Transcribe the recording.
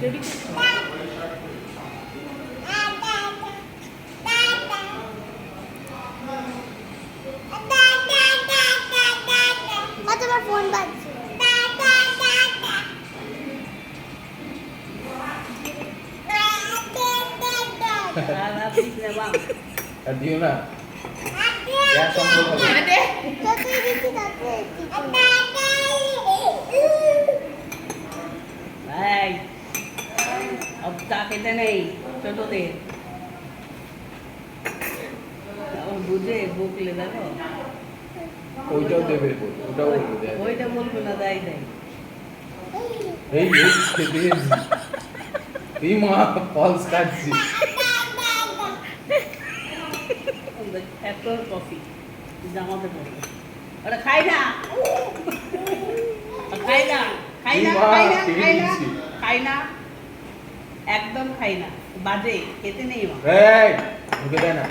Ready তোমার phone বাজছে। আর দিও না গ্যাস সম্পর্ক হবে তাতে দিচ্ছি তাতে ভাই अब चा খেতে নেই ছোটদের বুঝে বকলে দেখো ওইটাও দেবে ওটাও দেবে ওইটা বলবো না দাই দেয় এই খেতে এই মা ফলস কাটছি এত কফি জামাতে পড়বে ওরা খাই না খাই না খাই না খাই না খাই না খাই না একদম খাই না বাজে খেতে নেই মা এই মুখে দেয় না